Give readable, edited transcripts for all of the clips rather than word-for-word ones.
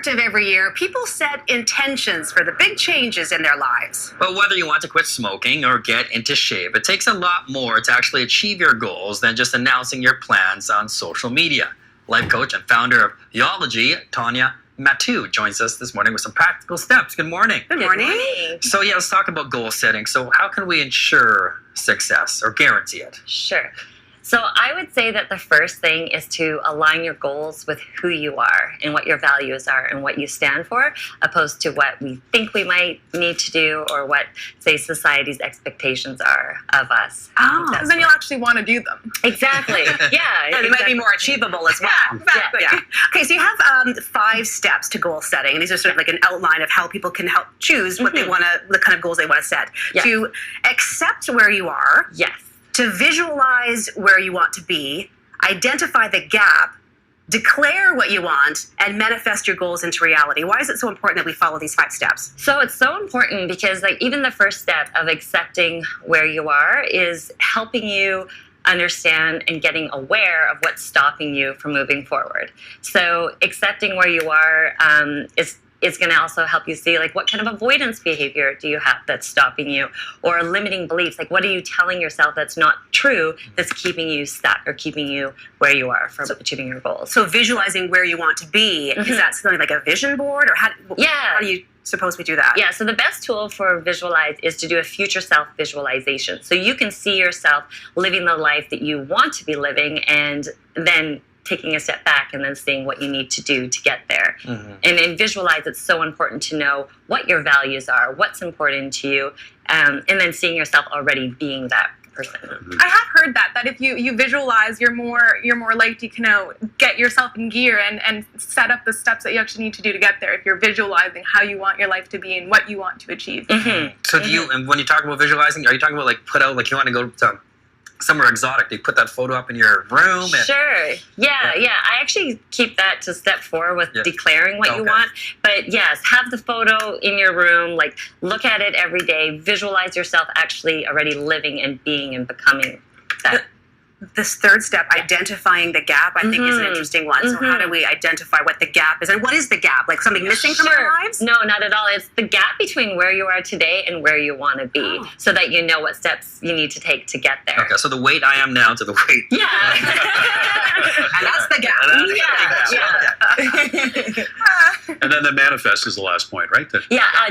start of every year, people set intentions for the big changes in their lives. But whether you want to quit smoking or get into shape, it takes a lot more to actually achieve your goals than just announcing your plans on social media. Life coach and founder of YUOLOGY, Tanya Matu, joins us this morning with some practical steps. Good morning. Good morning. So yeah, let's talk about goal setting. So how can we ensure success or guarantee it? Sure. So I would say that the first thing is to align your goals with who you are and what your values are and what you stand for, opposed to what we think we might need to do or what, say, society's expectations are of us. Oh, because then you'll actually want to do them. Exactly. Yeah. And it might be more achievable as well. Yeah, exactly. Yeah. Okay, so you have 5 steps to goal setting, and these are sort of like an outline of how people can help choose what they want to, the kind of goals they want to set. Yeah. To accept where you are. Yes. To visualize where you want to be, identify the gap, declare what you want, and manifest your goals into reality. Why is it so important that we follow these 5 steps? So it's so important because like even the first step of accepting where you are is helping you understand and getting aware of what's stopping you from moving forward. So accepting where you are is going to also help you see like what kind of avoidance behavior do you have that's stopping you, or limiting beliefs, like what are you telling yourself that's not true that's keeping you stuck or keeping you where you are from achieving your goals. So visualizing where you want to be, is that something like a vision board, or how do you suppose we do that? Yeah, so the best tool for visualize is to do a future self visualization. So you can see yourself living the life that you want to be living, and then taking a step back and then seeing what you need to do to get there. And in visualize, it's so important to know what your values are, what's important to you, and then seeing yourself already being that person. I have heard that if you visualize, you're more likely to get yourself in gear and set up the steps that you actually need to do to get there. If you're visualizing how you want your life to be and what you want to achieve. So do you, and when you talk about visualizing, are you talking about like put out, like you want to go to somewhere exotic, do you put that photo up in your room? And, Sure. Yeah. I actually keep that to step 4 with declaring what you want. But yes, have the photo in your room, like look at it every day, visualize yourself actually already living and being and becoming that. This third step, identifying the gap, I think is an interesting one. So how do we identify what the gap is? And what is the gap? Like something missing from our lives? No, not at all. It's the gap between where you are today and where you want to be, so that you know what steps you need to take to get there. Okay, so the weight I am now to the weight. Yeah. And that's the gap. And then the manifest is the last point, right?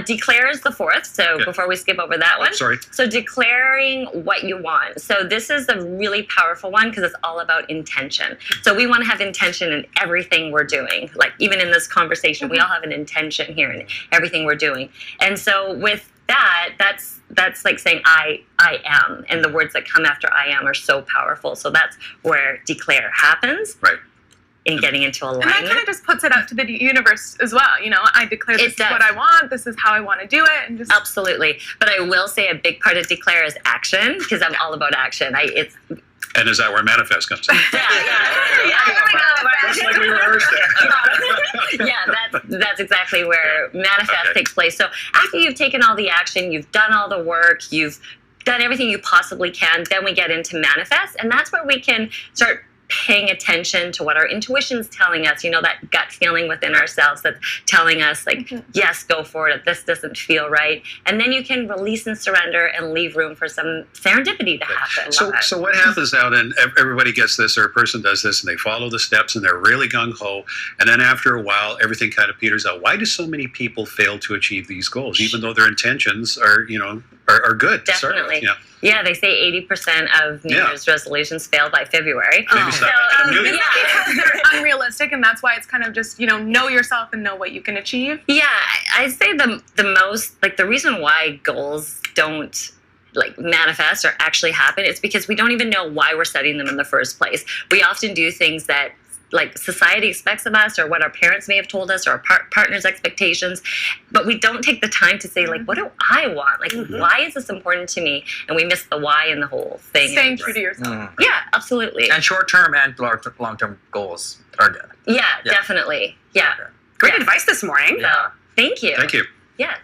Declare is the 4th. So before we skip over that one. Sorry. So declaring what you want. So this is a really powerful one because it's all about intention. So we want to have intention in everything we're doing. Like even in this conversation, we all have an intention here in everything we're doing. And so with that, that's like saying I am, and the words that come after I am are so powerful. So that's where declare happens. Right. In getting into alignment. And that kind of just puts it out to the universe as well. I declare this is what I want, this is how I want to do it. And just Absolutely. But I will say a big part of declare is action, because I'm all about action. And is that where manifest comes in? Just like we rehearsed it. That's exactly where manifest takes place. So after you've taken all the action, you've done all the work, you've done everything you possibly can, then we get into manifest. And that's where we can start paying attention to what our intuition's telling us, that gut feeling within ourselves that's telling us like, yes, go for it, this doesn't feel right. And then you can release and surrender and leave room for some serendipity to happen. So what happens now then, everybody gets this, or a person does this and they follow the steps and they're really gung-ho, and then after a while everything kind of peters out. Why do so many people fail to achieve these goals, even though their intentions are good? Definitely. Sort of, Yeah, they say 80% of New Year's resolutions fail by February. because they're unrealistic, and that's why it's kind of just, know yourself and know what you can achieve. Yeah, I'd say the most, like the reason why goals don't manifest or actually happen, it's because we don't even know why we're setting them in the first place. We often do things that society expects of us, or what our parents may have told us, or our partner's expectations, but we don't take the time to say, what do I want? Why is this important to me? And we miss the why in the whole thing. Staying true to yourself. Yeah, absolutely. And short-term and long-term goals are good. Yeah, definitely. Yeah. Great advice this morning. So, thank you. Thank you. Yeah.